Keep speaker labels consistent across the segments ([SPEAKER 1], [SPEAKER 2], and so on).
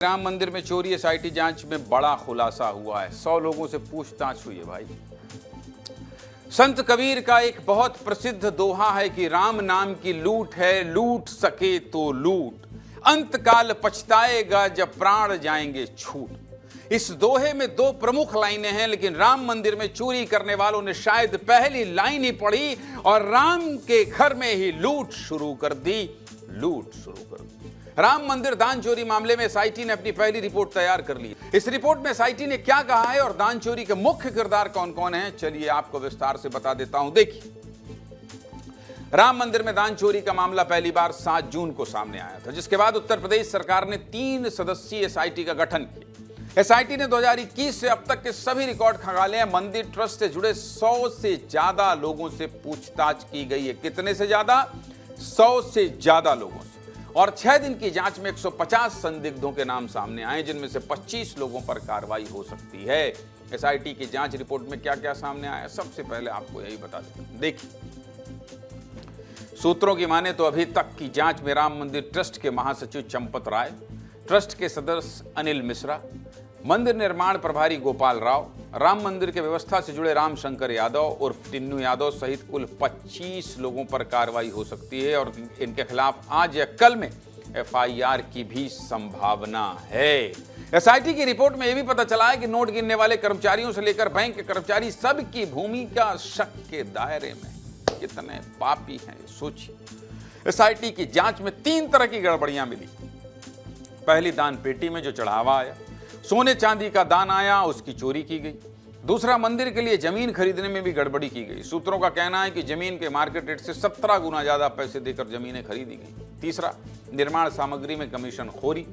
[SPEAKER 1] राम मंदिर में चोरी एसआईटी जांच में बड़ा खुलासा हुआ है। 100 लोगों से पूछताछ हुई है भाई। संत कबीर का एक बहुत प्रसिद्ध दोहा है कि राम नाम की लूट है, लूट सके तो लूट, अंत काल पछताएगा जब प्राण जाएंगे छूट। इस दोहे में दो प्रमुख लाइनें हैं, लेकिन राम मंदिर में चोरी करने वालों ने शायद पहली लाइन ही पढ़ी और राम के घर में ही लूट शुरू कर दी। राम मंदिर दान चोरी मामले में एसआईटी ने अपनी पहली रिपोर्ट तैयार कर ली। इस रिपोर्ट में एसआईटी ने क्या कहा है और दान चोरी के मुख्य किरदार कौन कौन हैं, चलिए आपको विस्तार से बता देता हूं। देखिए, राम मंदिर में दान चोरी का मामला पहली बार 7 जून को सामने आया था, जिसके बाद उत्तर प्रदेश सरकार ने 3 सदस्यीय एसआईटी का गठन किया। एसआईटी ने 2021 से अब तक के सभी रिकॉर्ड खंगाले हैं। मंदिर ट्रस्ट से जुड़े 100 से ज्यादा लोगों से पूछताछ की गई है। कितने से ज्यादा? 100 से ज्यादा लोगों से। और 6 दिन की जांच में 150 संदिग्धों के नाम सामने आए, जिनमें से 25 लोगों पर कार्रवाई हो सकती है। एसआईटी की जांच रिपोर्ट में क्या क्या सामने आया, सबसे पहले आपको यही बता देता हूं। देखिए, सूत्रों की माने तो अभी तक की जांच में राम मंदिर ट्रस्ट के महासचिव चंपत राय, ट्रस्ट के सदस्य अनिल मिश्रा, मंदिर निर्माण प्रभारी गोपाल राव, राम मंदिर के व्यवस्था से जुड़े राम शंकर यादव उर्फ टिन्नू यादव सहित कुल 25 लोगों पर कार्रवाई हो सकती है और इनके खिलाफ आज या कल में एफआईआर की भी संभावना है। एसआईटी की रिपोर्ट में यह भी पता चला है कि नोट गिनने वाले कर्मचारियों से लेकर बैंक के कर्मचारी सबकी भूमिका शक के दायरे में। कितने पापी हैं सोचिए। एसआईटी की जांच में 3 तरह की गड़बड़ियां मिली। पहली, दान पेटी में जो चढ़ावा आया, सोने चांदी का दान आया, उसकी चोरी की गई। दूसरा, मंदिर के लिए जमीन खरीदने में भी गड़बड़ी की गई। सूत्रों का कहना है कि जमीन के मार्केट रेट से 17 गुना ज्यादा पैसे देकर जमीनें खरीदी गई। तीसरा, निर्माण सामग्री में कमीशन खोरी।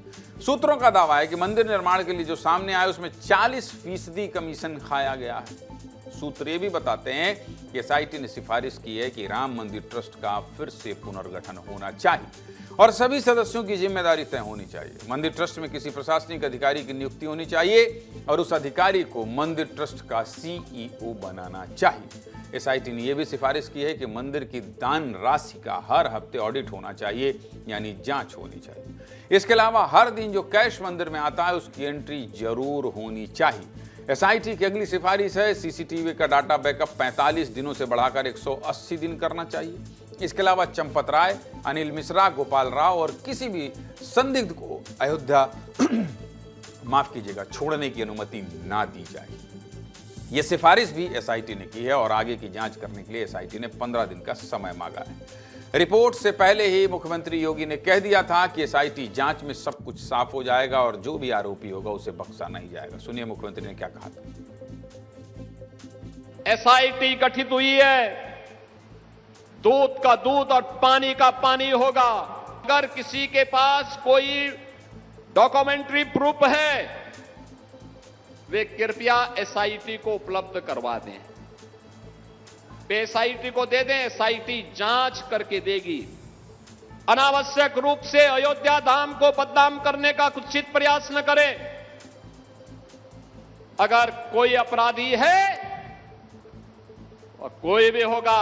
[SPEAKER 1] सूत्रों का दावा है कि मंदिर निर्माण के लिए जो सामने आया उसमें 40% कमीशन खाया गया है। सूत्र ये भी बताते हैं कि एसआईटी ने सिफारिश की है कि राम मंदिर ट्रस्ट का फिर से पुनर्गठन होना चाहिए और सभी सदस्यों की जिम्मेदारी तय होनी चाहिए। मंदिर ट्रस्ट में किसी प्रशासनिक अधिकारी की नियुक्ति होनी चाहिए और उस अधिकारी को मंदिर ट्रस्ट का सीईओ बनाना चाहिए। एसआईटी ने यह भी सिफारिश की है कि मंदिर की दान राशि का हर हफ्ते ऑडिट होना चाहिए, यानी जांच होनी चाहिए। इसके अलावा हर दिन जो कैश मंदिर में आता है उसकी एंट्री जरूर होनी चाहिए। एसआईटी की अगली सिफारिश है सीसीटीवी का डाटा बैकअप 45 दिनों से बढ़ाकर 180 दिन करना चाहिए। इसके अलावा चंपत राय, अनिल मिश्रा, गोपाल राव और किसी भी संदिग्ध को अयोध्या माफ कीजिएगा छोड़ने की अनुमति ना दी जाए। यह सिफारिश भी एसआईटी ने की है और आगे की जांच करने के लिए एसआईटी ने 15 दिन का समय मांगा है। रिपोर्ट से पहले ही मुख्यमंत्री योगी ने कह दिया था कि एसआईटी जांच में सब कुछ साफ हो जाएगा और जो भी आरोपी होगा उसे बख्शा नहीं जाएगा। सुनिए मुख्यमंत्री ने क्या कहा था।
[SPEAKER 2] एसआईटी गठित हुई है, दूध का दूध और पानी का पानी होगा। अगर किसी के पास कोई डॉक्यूमेंट्री प्रूफ है, वे कृपया एसआईटी को उपलब्ध करवा दें। एसआईटी को दे दें, एसआईटी जांच करके देगी। अनावश्यक रूप से अयोध्या धाम को बदनाम करने का कुत्सित प्रयास न करें। अगर कोई अपराधी है और कोई भी होगा,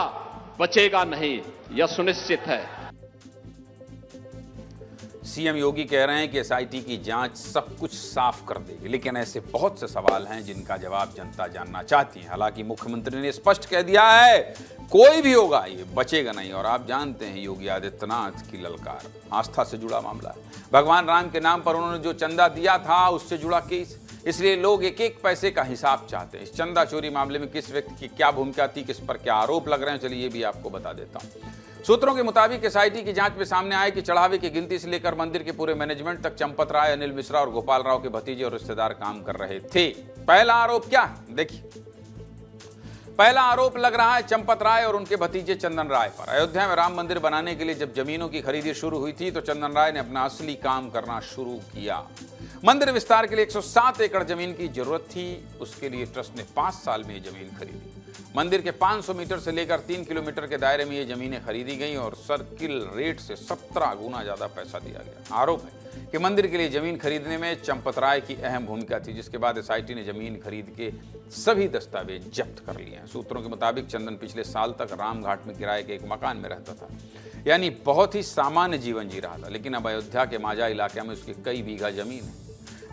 [SPEAKER 2] बचेगा नहीं, यह सुनिश्चित है।
[SPEAKER 1] सीएम योगी कह रहे हैं कि एसआईटी की जांच सब कुछ साफ कर देगी, लेकिन ऐसे बहुत से सवाल हैं जिनका जवाब जनता जानना चाहती है। हालांकि मुख्यमंत्री ने स्पष्ट कह दिया है कोई भी होगा ये बचेगा नहीं। और आप जानते हैं योगी आदित्यनाथ की ललकार आस्था से जुड़ा मामला है। भगवान राम के नाम पर उन्होंने जो चंदा दिया था उससे जुड़ा केस, इसलिए लोग एक एक पैसे का हिसाब चाहते हैं। इस चंदा चोरी मामले में किस व्यक्ति की क्या भूमिका थी, किस पर क्या आरोप लग रहे हैं, चलिए ये भी आपको बता देता हूं। सूत्रों के मुताबिक एसआईटी की जांच में सामने आया कि चढ़ावे की गिनती से लेकर मंदिर के पूरे मैनेजमेंट तक चंपत राय, अनिल मिश्रा और गोपाल राव के भतीजे और रिश्तेदार काम कर रहे थे। पहला आरोप क्या? देखिए, पहला आरोप लग रहा है चंपत राय और उनके भतीजे चंदन राय पर। अयोध्या में राम मंदिर बनाने के लिए जब जमीनों की खरीदी शुरू हुई थी तो चंदन राय ने अपना असली काम करना शुरू किया। मंदिर विस्तार के लिए 107 एकड़ जमीन की जरूरत थी। उसके लिए ट्रस्ट ने 5 साल में ये जमीन खरीदी। मंदिर के 500 मीटर से लेकर 3 किलोमीटर के दायरे में ये जमीनें खरीदी गई और सर्किल रेट से 17 गुना ज्यादा पैसा दिया गया। आरोप है कि मंदिर के लिए जमीन खरीदने में चंपत राय की अहम भूमिका थी, जिसके बाद एसआईटी ने जमीन खरीद के सभी दस्तावेज जब्त कर लिए हैं। सूत्रों के मुताबिक चंदन पिछले साल तक रामघाट में किराए के एक मकान में रहता था, यानी बहुत ही सामान्य जीवन जी रहा था। लेकिन अब अयोध्या के माजा इलाके में उसकी कई बीघा जमीन है।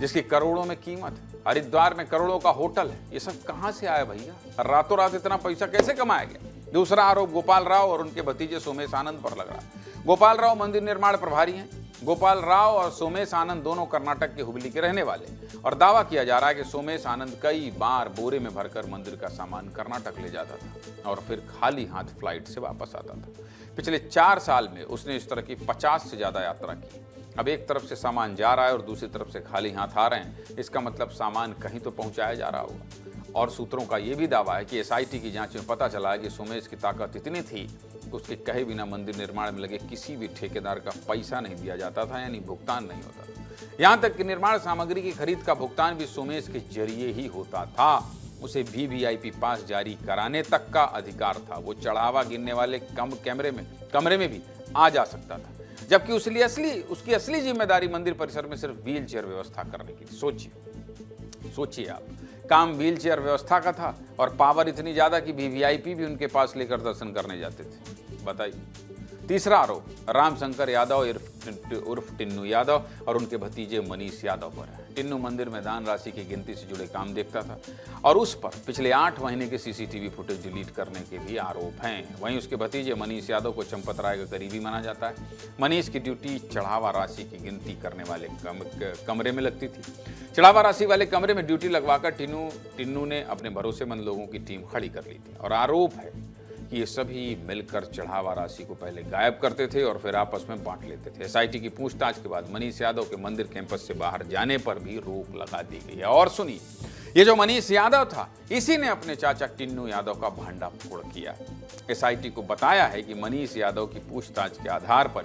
[SPEAKER 1] जिसकी करोड़ों में कीमत है। हरिद्वार में करोड़ों का होटल है। ये सब कहां से आया भैया? रातों रात इतना पैसा कैसे कमाया गया? दूसरा आरोप गोपाल राव और उनके भतीजे सोमेश आनंद पर लग रहा है। गोपाल राव मंदिर निर्माण प्रभारी हैं। गोपाल राव और सोमेश आनंद दोनों कर्नाटक के हुबली के रहने वाले और दावा किया जा रहा है कि सोमेश आनंद कई बार बोरे में भरकर मंदिर का सामान कर्नाटक ले जाता था और फिर खाली हाथ फ्लाइट से वापस आता था। पिछले 4 साल में उसने इस तरह की 50 से ज्यादा यात्रा की। अब एक तरफ से सामान जा रहा है और दूसरी तरफ से खाली हाथ आ रहे हैं। इसका मतलब सामान कहीं तो पहुंचाया जा रहा होगा। और सूत्रों का यह भी दावा है कि एसआईटी की जांच में पता चला है कि सोमेश की ताकत इतनी थी कि उसके कहे बिना मंदिर निर्माण में लगे किसी भी ठेकेदार का पैसा नहीं दिया जाता था, यानी भुगतान नहीं होता था। यहां तक कि निर्माण सामग्री की खरीद का भुगतान भी सोमेश के जरिए ही होता था। उसे वीवीआईपी पास जारी कराने तक का अधिकार था। वो चढ़ावा गिनने वाले कमरे में भी आ जा सकता था, जबकि उसकी असली जिम्मेदारी मंदिर परिसर में सिर्फ व्हील चेयर व्यवस्था करने की थी। सोचिए आप, काम व्हील चेयर व्यवस्था का था और पावर इतनी ज्यादा कि वीवीआईपी भी उनके पास लेकर दर्शन करने जाते थे। बताइए। तीसरा आरोप रामशंकर यादव उर्फ टिन्नू यादव और उनके भतीजे मनीष यादव पर है। टिन्नू मंदिर में दान राशि की गिनती से जुड़े काम देखता था और उस पर पिछले 8 महीने के सीसीटीवी फुटेज डिलीट करने के भी आरोप हैं। वहीं उसके भतीजे मनीष यादव को चंपत राय का करीबी माना जाता है। मनीष की ड्यूटी चढ़ावा राशि की गिनती करने वाले कमरे में लगती थी। चढ़ावा राशि वाले कमरे में ड्यूटी लगवाकर टिन्नू ने अपने भरोसेमंद लोगों की टीम खड़ी कर ली थी और आरोप है कि ये सभी मिलकर चढ़ावा राशि को पहले गायब करते थे और फिर आपस में बांट लेते थे। एसआईटी की पूछताछ के बाद मनीष यादव के मंदिर कैंपस से बाहर जाने पर भी रोक लगा दी गई है। और सुनिए, ये जो मनीष यादव था, इसी ने अपने चाचा टिन्नू यादव का भांडाफोड़ किया। एसआईटी को बताया है कि मनीष यादव की पूछताछ के आधार पर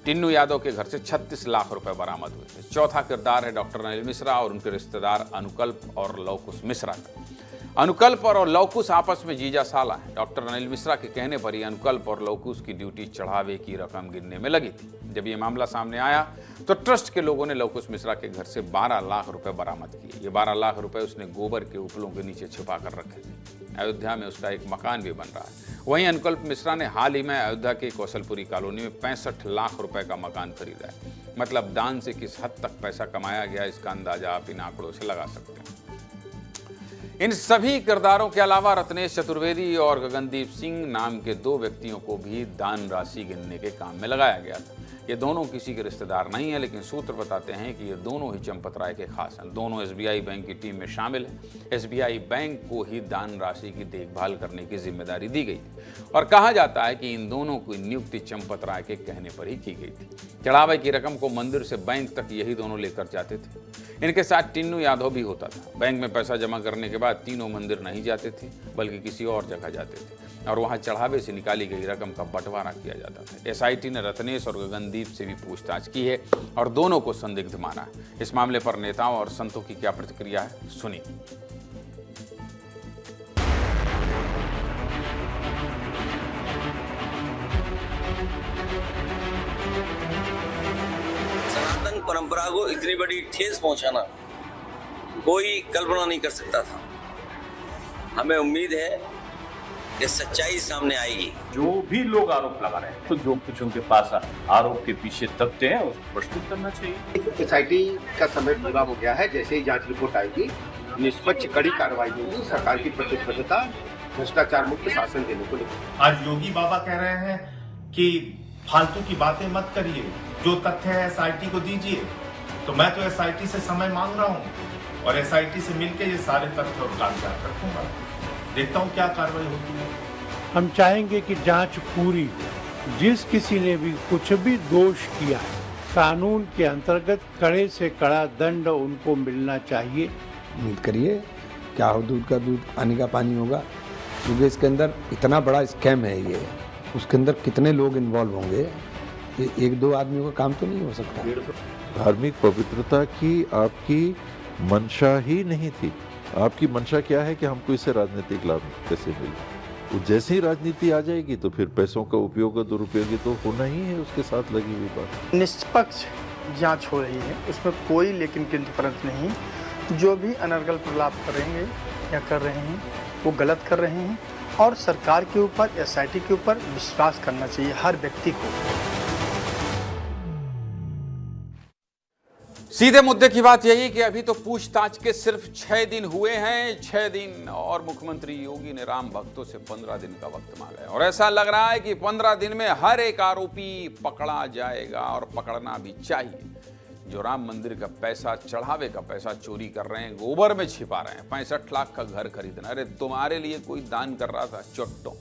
[SPEAKER 1] टिन्नू यादव के घर से 36 लाख रुपए बरामद हुए थे। चौथा किरदार है डॉक्टर अनिल मिश्रा और उनके रिश्तेदार अनुकल्प और लवकुश मिश्रा का। अनुकल्प और लवकुश आपस में जीजा साला है। डॉक्टर अनिल मिश्रा के कहने पर ही अनुकल्प और लवकुश की ड्यूटी चढ़ावे की रकम गिनने में लगी थी। जब ये मामला सामने आया तो ट्रस्ट के लोगों ने लवकुश मिश्रा के घर से 12 लाख रुपए बरामद किए। ये 12 लाख रुपए उसने गोबर के उपलों के नीचे छिपा कर रखे थे। अयोध्या में उसका एक मकान भी बन रहा है। वहीं अनुकल्प मिश्रा ने हाल ही में अयोध्या के कौशलपुरी कॉलोनी में 65 लाख रुपए का मकान खरीदा है। मतलब दान से किस हद तक पैसा कमाया गया, इसका अंदाजा आप इन आंकड़ों से लगा सकते हैं। इन सभी किरदारों के अलावा रत्नेश चतुर्वेदी और गगनदीप सिंह नाम के 2 व्यक्तियों को भी दान राशि गिनने के काम में लगाया गया था। ये दोनों किसी के रिश्तेदार नहीं है, लेकिन सूत्र बताते हैं कि ये दोनों ही चंपत राय के खास हैं। दोनों एसबीआई बैंक की टीम में शामिल हैं। एसबीआई बैंक को ही दान राशि की देखभाल करने की जिम्मेदारी दी गई थी और कहा जाता है कि इन दोनों की नियुक्ति चंपत राय के कहने पर ही की गई थी। चढ़ावे की रकम को मंदिर से बैंक तक यही दोनों लेकर जाते थे। इनके साथ टिन्नू यादव भी होता था। बैंक में पैसा जमा करने के बाद तीनों मंदिर नहीं जाते थे, बल्कि किसी और जगह जाते थे और वहां चढ़ावे से निकाली गई रकम का बंटवारा किया जाता था। एसआईटी ने रत्नेश और गगनदीप से भी पूछताछ की है और दोनों को संदिग्ध माना है। इस मामले पर नेताओं और संतों की क्या प्रतिक्रिया है, सुनिए।
[SPEAKER 3] सनातन परंपरा को इतनी बड़ी ठेस पहुंचाना कोई कल्पना नहीं कर सकता था। हमें उम्मीद है कि सच्चाई सामने आएगी।
[SPEAKER 4] जो भी लोग आरोप लगा रहे हैं, तो जो कुछ उनके पास आरोप के पीछे तथ्य हैं उसको प्रस्तुत करना चाहिए।
[SPEAKER 5] एसआईटी का समय पूरा हो गया है। जैसे ही जांच रिपोर्ट आएगी, निष्पक्ष कड़ी कार्रवाई होगी। सरकार की प्रतिबद्धता भ्रष्टाचार मुक्त शासन देने को लेकर।
[SPEAKER 6] आज योगी बाबा कह रहे हैं कि फालतू की बातें मत करिए, जो तथ्य है एसआईटी को दीजिए। तो मैं तो एसआईटी से समय मांग रहा हूं और एसआईटी से मिलकर ये सारे तथ्य और कागजात रखूंगा। देखता हूं क्या कार्रवाई होती है।
[SPEAKER 7] हम चाहेंगे कि जांच पूरी हो। जिस किसी ने भी कुछ भी दोष किया है, कानून के अंतर्गत कड़े से कड़ा दंड उनको मिलना चाहिए।
[SPEAKER 8] उम्मीद करिए क्या हो, दूध का दूध पानी का पानी होगा, क्योंकि इसके अंदर इतना बड़ा स्कैम है। ये उसके अंदर कितने लोग इन्वॉल्व होंगे, ये 1-2 आदमियों का काम तो नहीं हो सकता।
[SPEAKER 9] धार्मिक पवित्रता की आपकी मंशा ही नहीं थी। आपकी मंशा क्या है कि हमको इससे राजनीतिक लाभ कैसे मिले। तो जैसे ही राजनीति आ जाएगी तो फिर पैसों का उपयोग और दुरुपयोग तो होना ही है, उसके साथ लगी हुई बात।
[SPEAKER 10] निष्पक्ष जांच हो रही है, उसमें कोई लेकिन किंतु परंतु नहीं। जो भी अनर्गल प्रलाप करेंगे या कर रहे हैं वो गलत कर रहे हैं और सरकार के ऊपर, एसआईटी के ऊपर विश्वास करना चाहिए हर व्यक्ति को।
[SPEAKER 1] सीधे मुद्दे की बात यही कि अभी तो पूछताछ के सिर्फ 6 दिन हुए हैं, 6 दिन, और मुख्यमंत्री योगी ने राम भक्तों से 15 दिन का वक्त मांगा है और ऐसा लग रहा है कि 15 दिन में हर एक आरोपी पकड़ा जाएगा और पकड़ना भी चाहिए। जो राम मंदिर का पैसा, चढ़ावे का पैसा चोरी कर रहे हैं, गोबर में छिपा रहे हैं, 65 लाख का घर खरीदना, अरे तुम्हारे लिए कोई दान कर रहा था चोट्टो,